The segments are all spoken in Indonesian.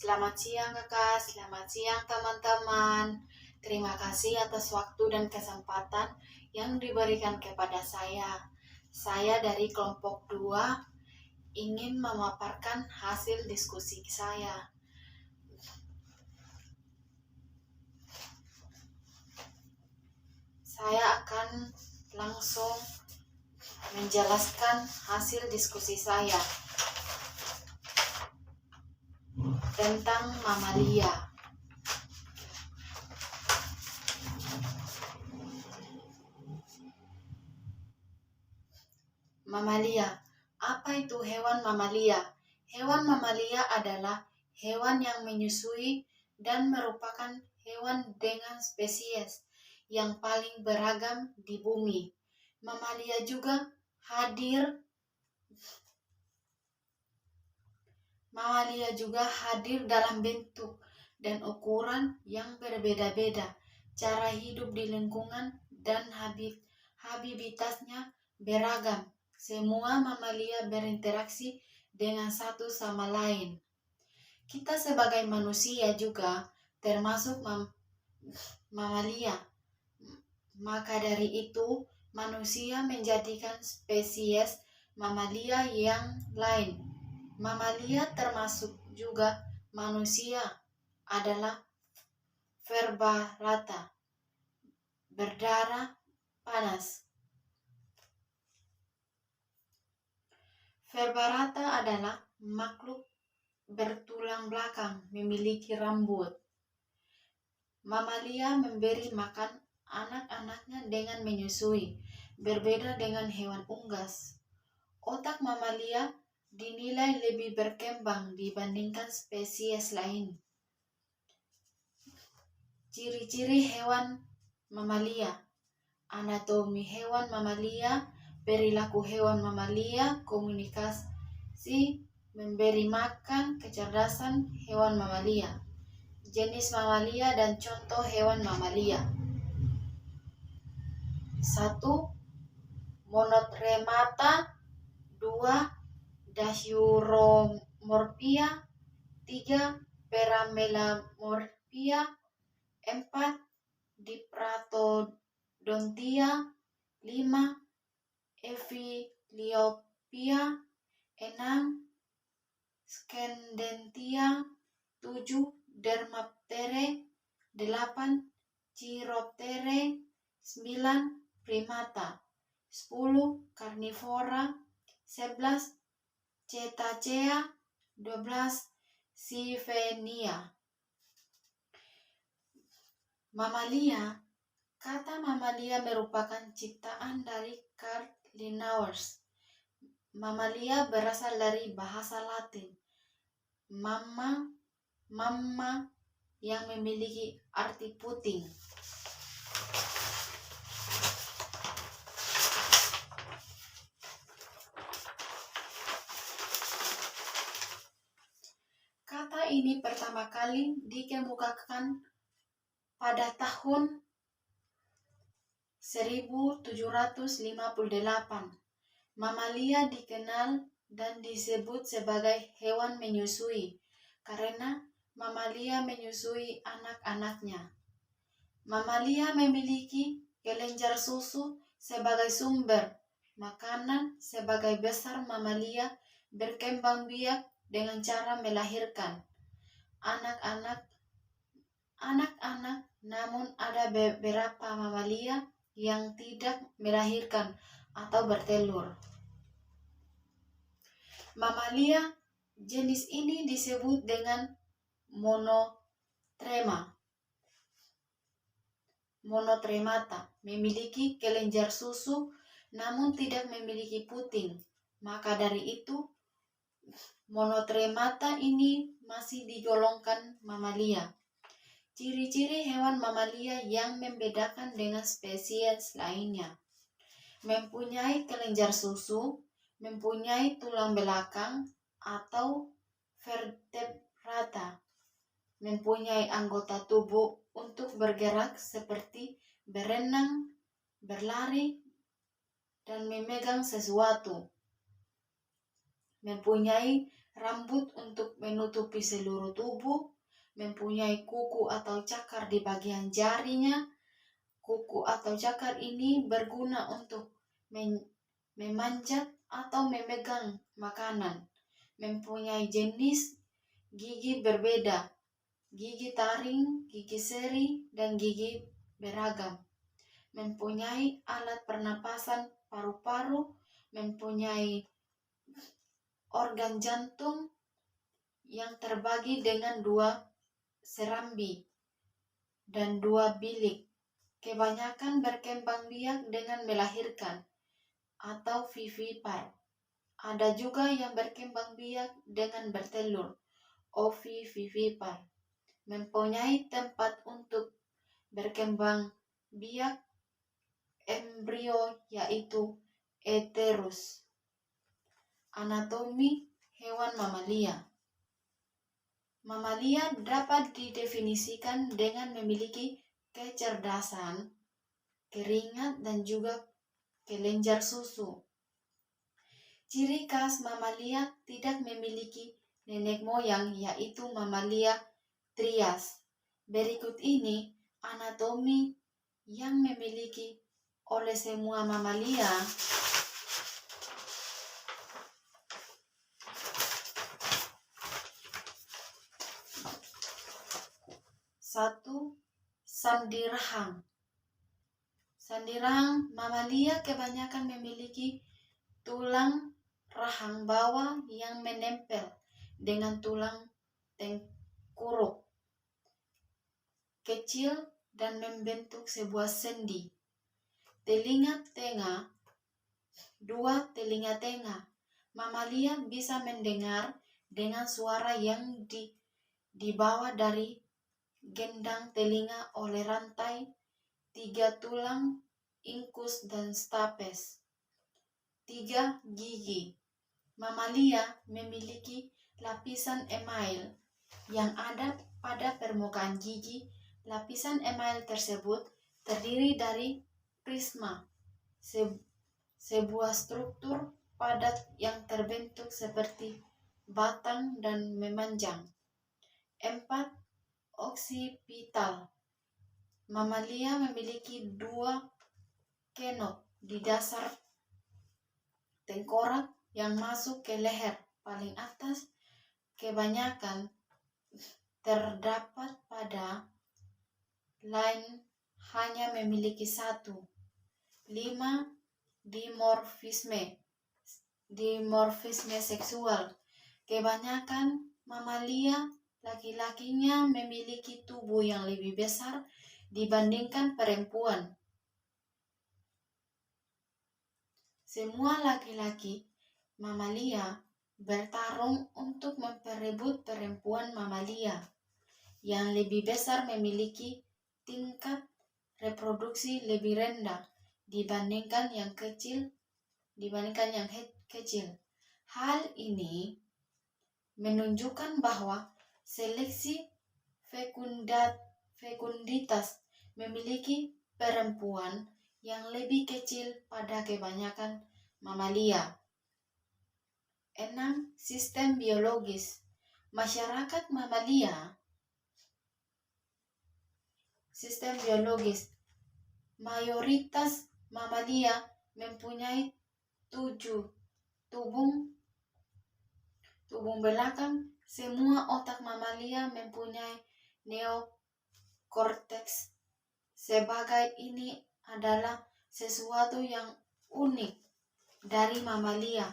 Selamat siang kakak, selamat siang teman-teman. Terima kasih atas waktu dan kesempatan yang diberikan kepada saya. Saya dari kelompok 2 ingin memaparkan hasil diskusi saya. Saya akan langsung menjelaskan hasil diskusi saya tentang mamalia. Mamalia. Apa itu hewan mamalia? Hewan mamalia adalah hewan yang menyusui dan merupakan hewan dengan spesies yang paling beragam di bumi. Mamalia juga hadir dalam bentuk dan ukuran yang berbeda-beda. Cara hidup di lingkungan dan habitasnya beragam. Semua mamalia berinteraksi dengan satu sama lain. Kita sebagai manusia juga termasuk mamalia. Maka dari itu, manusia menjadikan spesies mamalia yang lain. Mamalia termasuk juga manusia adalah vertebrata, berdarah panas. Vertebrata adalah makhluk bertulang belakang, memiliki rambut. Mamalia memberi makan anak-anaknya dengan menyusui, berbeda dengan hewan unggas. Otak mamalia dinilai lebih berkembang dibandingkan spesies lain. Ciri-ciri hewan mamalia: anatomi hewan mamalia, perilaku hewan mamalia, komunikasi, memberi makan, kecerdasan hewan mamalia. Jenis mamalia dan contoh hewan mamalia. 1. Monotremata. 2. Dasyuromorphia. 3. Paramelamorphia. 4. Dipratodontia. 5. Ephioliopia. 6. Scandentia. 7. Dermaptere. 8. Chiroptere. 9. Primata. 10. Karnivora. 11. Cetacea. 12. Sirenia. Mamalia. Kata mamalia merupakan ciptaan dari Karl Linnaeus. Mamalia berasal dari bahasa Latin mamma yang memiliki arti puting. Kata ini pertama kali dikemukakan pada tahun 1758. Mamalia dikenal dan disebut sebagai hewan menyusui karena mamalia menyusui anak-anaknya. Mamalia memiliki kelenjar susu sebagai sumber makanan. Sebagai besar mamalia berkembang biak dengan cara melahirkan anak-anak, namun ada beberapa mamalia yang tidak melahirkan atau bertelur. Mamalia jenis ini disebut dengan monotremata, memiliki kelenjar susu namun tidak memiliki puting. Maka dari itu, monotremata ini masih digolongkan mamalia. Ciri-ciri hewan mamalia yang membedakan dengan spesies lainnya: mempunyai kelenjar susu, mempunyai tulang belakang atau vertebrata, mempunyai anggota tubuh untuk bergerak seperti berenang, berlari, dan memegang sesuatu, mempunyai rambut untuk menutupi seluruh tubuh, mempunyai kuku atau cakar di bagian jarinya. Kuku atau cakar ini berguna untuk memanjat atau memegang makanan. Mempunyai jenis gigi berbeda, gigi taring, gigi seri, dan gigi beragam. Mempunyai alat pernapasan paru-paru, mempunyai organ jantung yang terbagi dengan 2 serambi dan 2 bilik. Kebanyakan berkembang biak dengan melahirkan atau vivipar. Ada juga yang berkembang biak dengan bertelur, ovivivipar. Mempunyai tempat untuk berkembang biak embrio yaitu uterus. Anatomi hewan mamalia. Mamalia dapat didefinisikan dengan memiliki kecerdasan, keringat, dan juga kelenjar susu. Ciri khas mamalia tidak memiliki nenek moyang yaitu mamalia trias. Berikut ini anatomi yang memiliki oleh semua mamalia. 1. Sandi rahang. Sandi rahang mamalia kebanyakan memiliki tulang rahang bawah yang menempel dengan tulang tengkuruk kecil dan membentuk sebuah sendi. Telinga tengah. 2. Telinga tengah. Mamalia bisa mendengar dengan suara yang dibawa dari gendang telinga oleh rantai 3 tulang incus dan stapes. 3. Gigi. Mamalia memiliki lapisan email yang ada pada permukaan gigi. Lapisan email tersebut terdiri dari prisma, sebuah struktur padat yang terbentuk seperti batang dan memanjang. 4. Oksipital. Mamalia memiliki 2 kenop di dasar tengkorak yang masuk ke leher paling atas. Kebanyakan terdapat pada lain hanya memiliki 1. 5. Dimorfisme seksual. Kebanyakan mamalia laki-lakinya memiliki tubuh yang lebih besar dibandingkan perempuan. Semua laki-laki mamalia bertarung untuk memperebut perempuan mamalia yang lebih besar memiliki tingkat reproduksi lebih rendah dibandingkan yang kecil. Hal ini menunjukkan bahwa seleksi fekunditas memiliki perempuan yang lebih kecil pada kebanyakan mamalia. 6. Sistem biologis. Masyarakat mamalia. Sistem biologis. Mayoritas mamalia mempunyai 7 tubung belakang. Semua otak mamalia mempunyai neokorteks. Sebagai ini adalah sesuatu yang unik dari mamalia.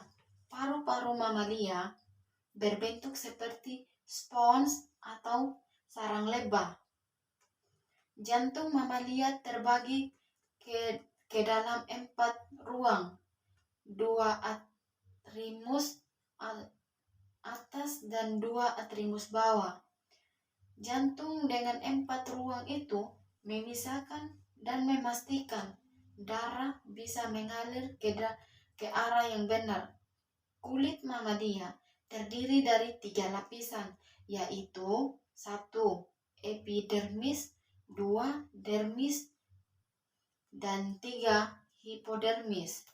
Paru-paru mamalia berbentuk seperti spons atau sarang lebah. Jantung mamalia terbagi ke dalam 4 ruang, 2 atrimus atas dan 2 atrimus bawah. Jantung dengan 4 ruang itu memisahkan dan memastikan darah bisa mengalir ke arah yang benar. Kulit mamalia terdiri dari 3 lapisan, yaitu 1. Epidermis, 2. Dermis, dan 3. Hipodermis.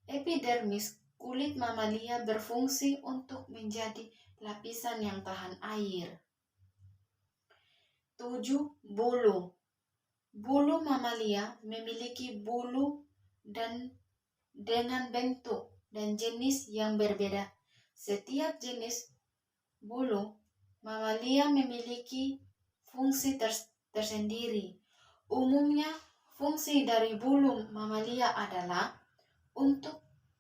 Epidermis kulit mamalia berfungsi untuk menjadi lapisan yang tahan air. 7. Bulu. Bulu mamalia memiliki bulu dan dengan bentuk dan jenis yang berbeda. Setiap jenis bulu mamalia memiliki fungsi tersendiri. Umumnya, fungsi dari bulu mamalia adalah untuk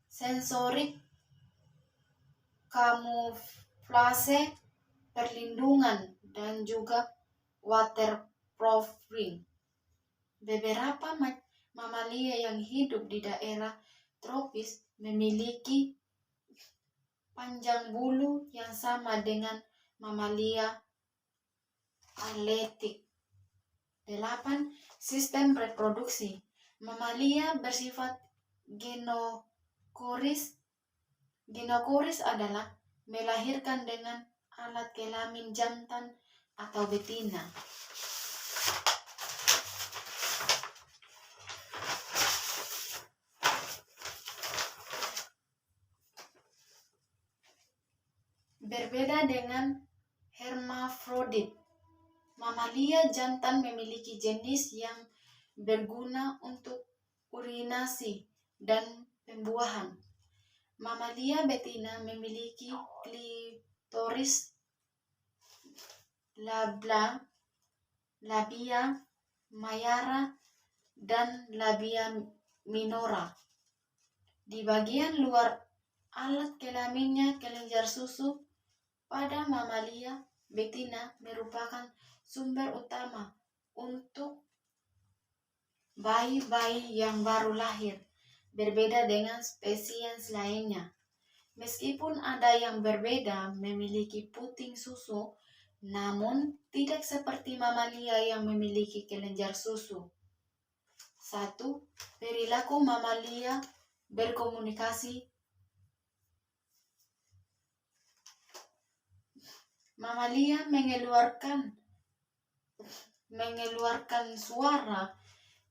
sensorik, kamuflase, perlindungan, dan juga waterproofing. Beberapa mamalia yang hidup di daerah tropis memiliki panjang bulu yang sama dengan mamalia atletik. 8. Sistem reproduksi. Mamalia bersifat genokoris. Genokoris adalah melahirkan dengan alat kelamin jantan atau betina. Berbeda dengan hermafrodit, mamalia jantan memiliki jenis yang berguna untuk urinasi dan pembuahan. Mamalia betina memiliki klitoris, labia mayora, dan labia minora. Di bagian luar alat kelaminnya kelenjar susu pada mamalia betina merupakan sumber utama untuk bayi-bayi yang baru lahir, berbeda dengan spesies lainnya. Meskipun ada yang berbeda memiliki puting susu, namun tidak seperti mamalia yang memiliki kelenjar susu. 1. Perilaku mamalia berkomunikasi. Mamalia mengeluarkan suara.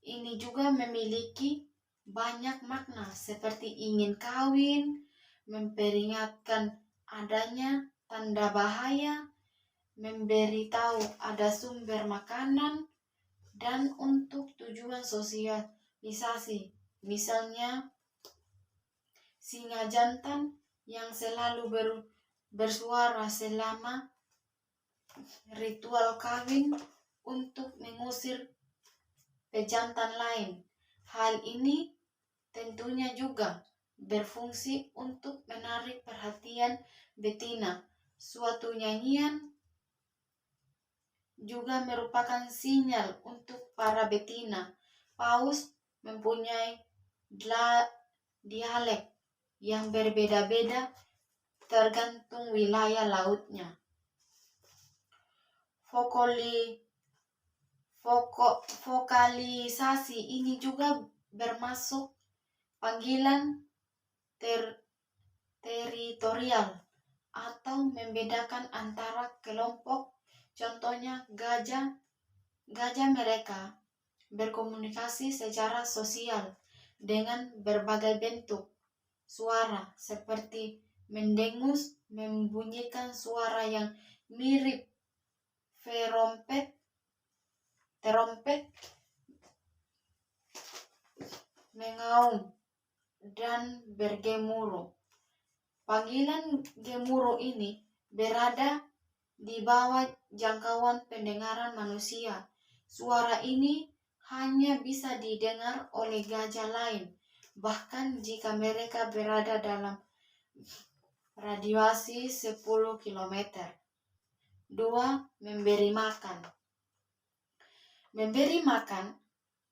Ini juga memiliki banyak makna seperti ingin kawin, memperingatkan adanya tanda bahaya, memberitahu ada sumber makanan, dan untuk tujuan sosialisasi. Misalnya, singa jantan yang selalu bersuara selama ritual kawin untuk mengusir pejantan lain. Hal ini tentunya juga berfungsi untuk menarik perhatian betina. Suatu nyanyian juga merupakan sinyal untuk para betina. Paus mempunyai dialek yang berbeda-beda tergantung wilayah lautnya. Vokalisasi ini juga bermasuk panggilan teritorial atau membedakan antara kelompok. Contohnya gajah mereka berkomunikasi secara sosial dengan berbagai bentuk suara seperti mendengus, membunyikan suara yang mirip terompet, mengaum, dan bergemuruh. Panggilan gemuruh ini berada di bawah jangkauan pendengaran manusia. Suara ini hanya bisa didengar oleh gajah lain, bahkan jika mereka berada dalam radiasi 10 km. 2. Memberi makan. Memberi makan,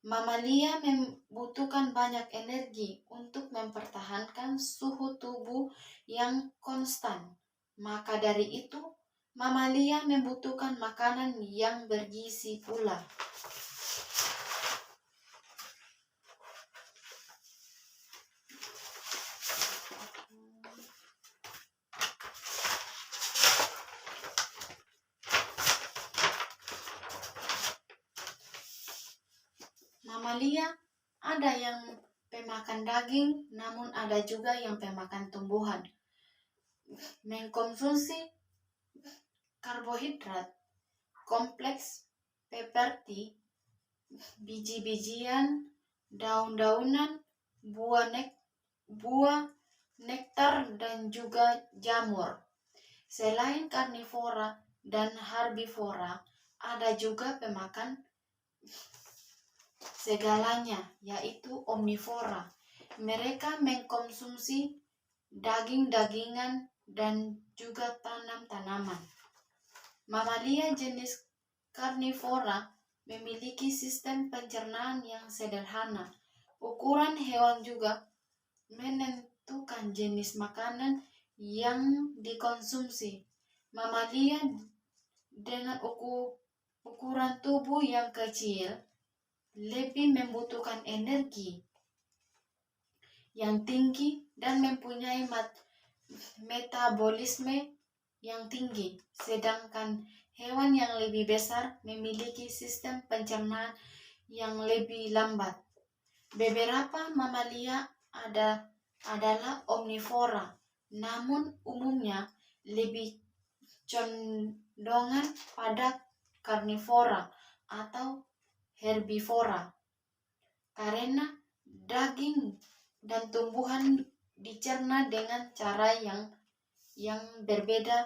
mamalia membutuhkan banyak energi untuk mempertahankan suhu tubuh yang konstan. Maka dari itu, mamalia membutuhkan makanan yang bergizi pula. Mamalia ada yang pemakan daging, namun ada juga yang pemakan tumbuhan. Mengkonsumsi karbohidrat kompleks seperti biji-bijian, daun-daunan, buah, nektar, dan juga jamur. Selain karnivora dan herbivora, ada juga pemakan segalanya, yaitu omnivora. Mereka mengkonsumsi daging-dagingan dan juga tanam-tanaman. Mamalia jenis karnivora memiliki sistem pencernaan yang sederhana. Ukuran hewan juga menentukan jenis makanan yang dikonsumsi. Mamalia dengan ukuran tubuh yang kecil lebih membutuhkan energi yang tinggi dan mempunyai metabolisme yang tinggi, sedangkan hewan yang lebih besar memiliki sistem pencernaan yang lebih lambat. Beberapa mamalia adalah omnivora, namun umumnya lebih condongan pada karnivora atau herbivora karena daging dan tumbuhan dicerna dengan cara yang berbeda,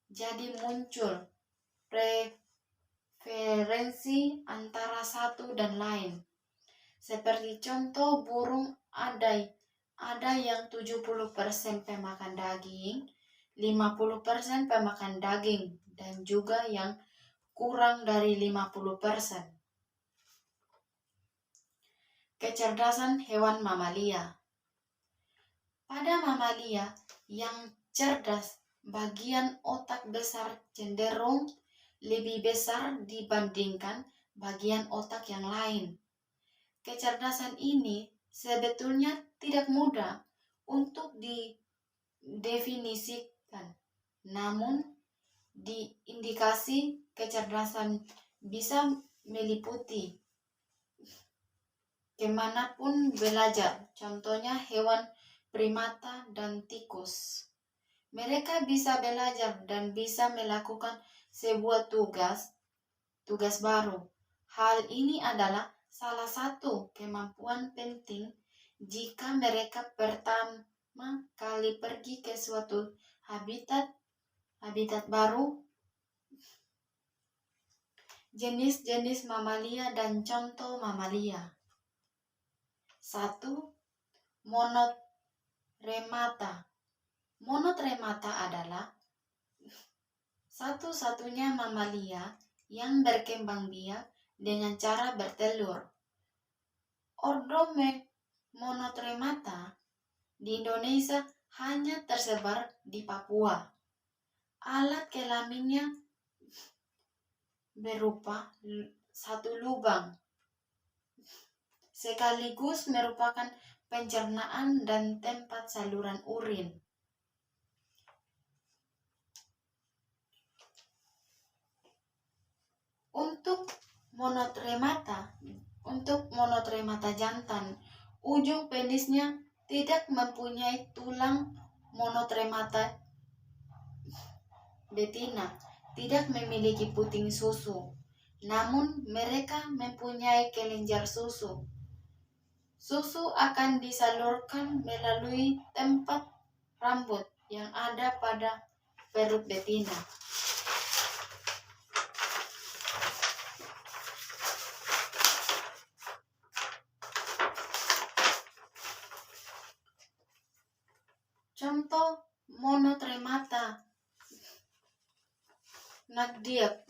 jadi muncul preferensi antara satu dan lain. Seperti contoh burung ada yang 70% pemakan daging, 50% pemakan daging, dan juga yang kurang dari 50%. Kecerdasan hewan mamalia. Pada mamalia yang cerdas, bagian otak besar cenderung lebih besar dibandingkan bagian otak yang lain. Kecerdasan ini sebetulnya tidak mudah untuk didefinisikan, namun indikasi kecerdasan bisa meliputi kemanapun belajar, contohnya hewan primata dan tikus. Mereka bisa belajar dan bisa melakukan sebuah tugas baru. Hal ini adalah salah satu kemampuan penting jika mereka pertama kali pergi ke suatu habitat baru. Jenis-jenis mamalia dan contoh mamalia. 1. Monotremata. Monotremata adalah satu-satunya mamalia yang berkembang biak dengan cara bertelur. Ordo Monotremata di Indonesia hanya tersebar di Papua. Alat kelaminnya berupa satu lubang, sekaligus merupakan pencernaan dan tempat saluran urin. Untuk monotremata jantan, ujung penisnya tidak mempunyai tulang. Monotremata betina tidak memiliki puting susu, namun mereka mempunyai kelenjar susu. Susu akan disalurkan melalui tempat rambut yang ada pada perut betina. Contoh monotremata Nagdiak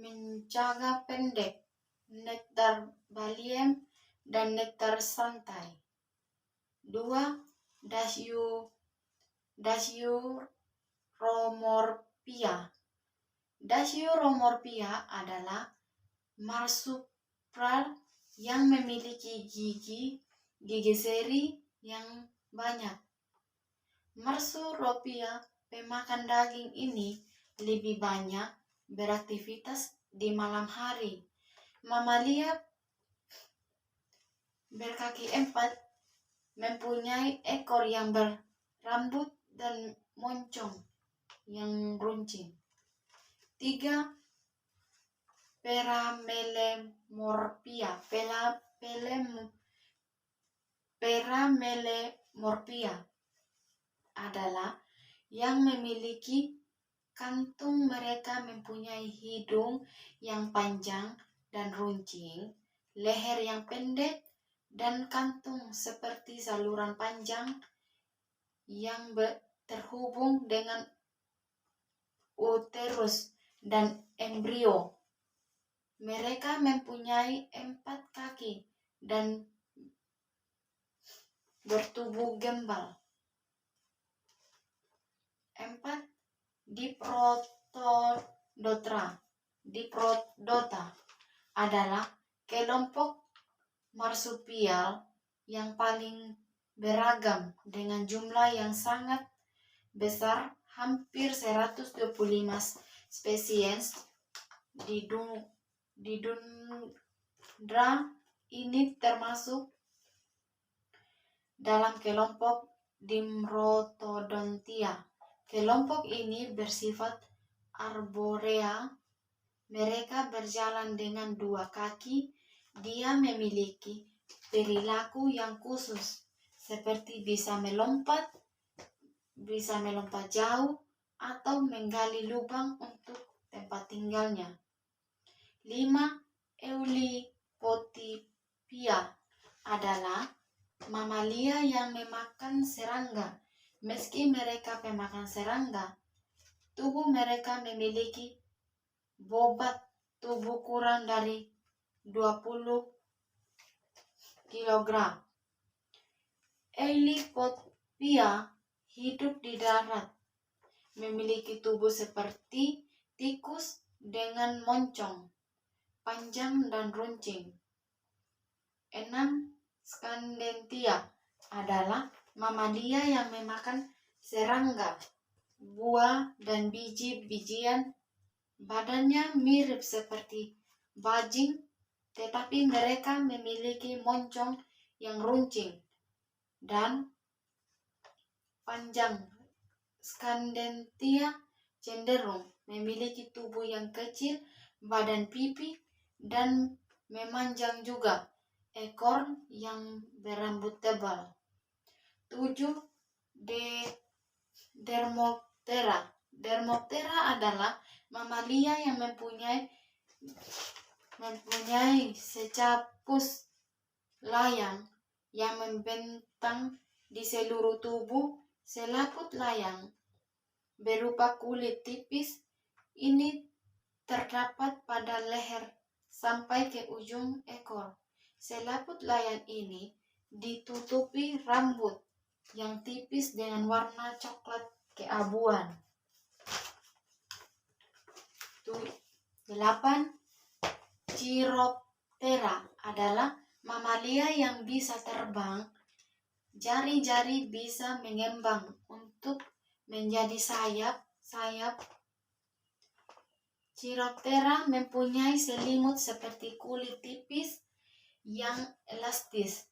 menjaga pendek, nektar baliem, dan nektar santai. 2. Dasyuromorphia. Dasyuromorphia adalah marsupral yang memiliki gigi seri yang banyak. Marsurophia pemakan daging ini lebih banyak beraktivitas di malam hari. Mamalia berkaki 4 mempunyai ekor yang berambut dan moncong yang runcing. 3. Peramelemorphia. Peramelemorphia adalah yang memiliki kantung. Mereka mempunyai hidung yang panjang dan runcing, leher yang pendek, dan kantung seperti saluran panjang yang terhubung dengan uterus dan embrio. Mereka mempunyai 4 kaki dan bertubuh gembal. 4. Diprotodota adalah kelompok marsupial yang paling beragam dengan jumlah yang sangat besar, hampir 125 spesies di dunia ini, termasuk dalam kelompok Dimprotodontia. Kelompok ini bersifat arborea. Mereka berjalan dengan 2 kaki. Dia memiliki perilaku yang khusus, seperti bisa melompat jauh atau menggali lubang untuk tempat tinggalnya. 5. Eulipotypia adalah mamalia yang memakan serangga. Meski mereka pemakan serangga, tubuh mereka memiliki bobot tubuh kurang dari 20 kg. Eulipotypia hidup di darat, memiliki tubuh seperti tikus dengan moncong panjang dan runcing. 6. Scandentia adalah mamalia yang memakan serangga, buah, dan biji-bijian. Badannya mirip seperti bajing, tetapi mereka memiliki moncong yang runcing dan panjang. Scandentia cenderung memiliki tubuh yang kecil, badan pipi, dan memanjang juga ekor yang berambut tebal. 7. Dermoptera. Dermoptera adalah mamalia yang mempunyai secapus layang yang membentang di seluruh tubuh. Selaput layang berupa kulit tipis ini terdapat pada leher sampai ke ujung ekor. Selaput layang ini ditutupi rambut yang tipis dengan warna coklat keabuan. 8. Chiroptera adalah mamalia yang bisa terbang. Jari-jari bisa mengembang untuk menjadi sayap. Chiroptera mempunyai selimut seperti kulit tipis yang elastis.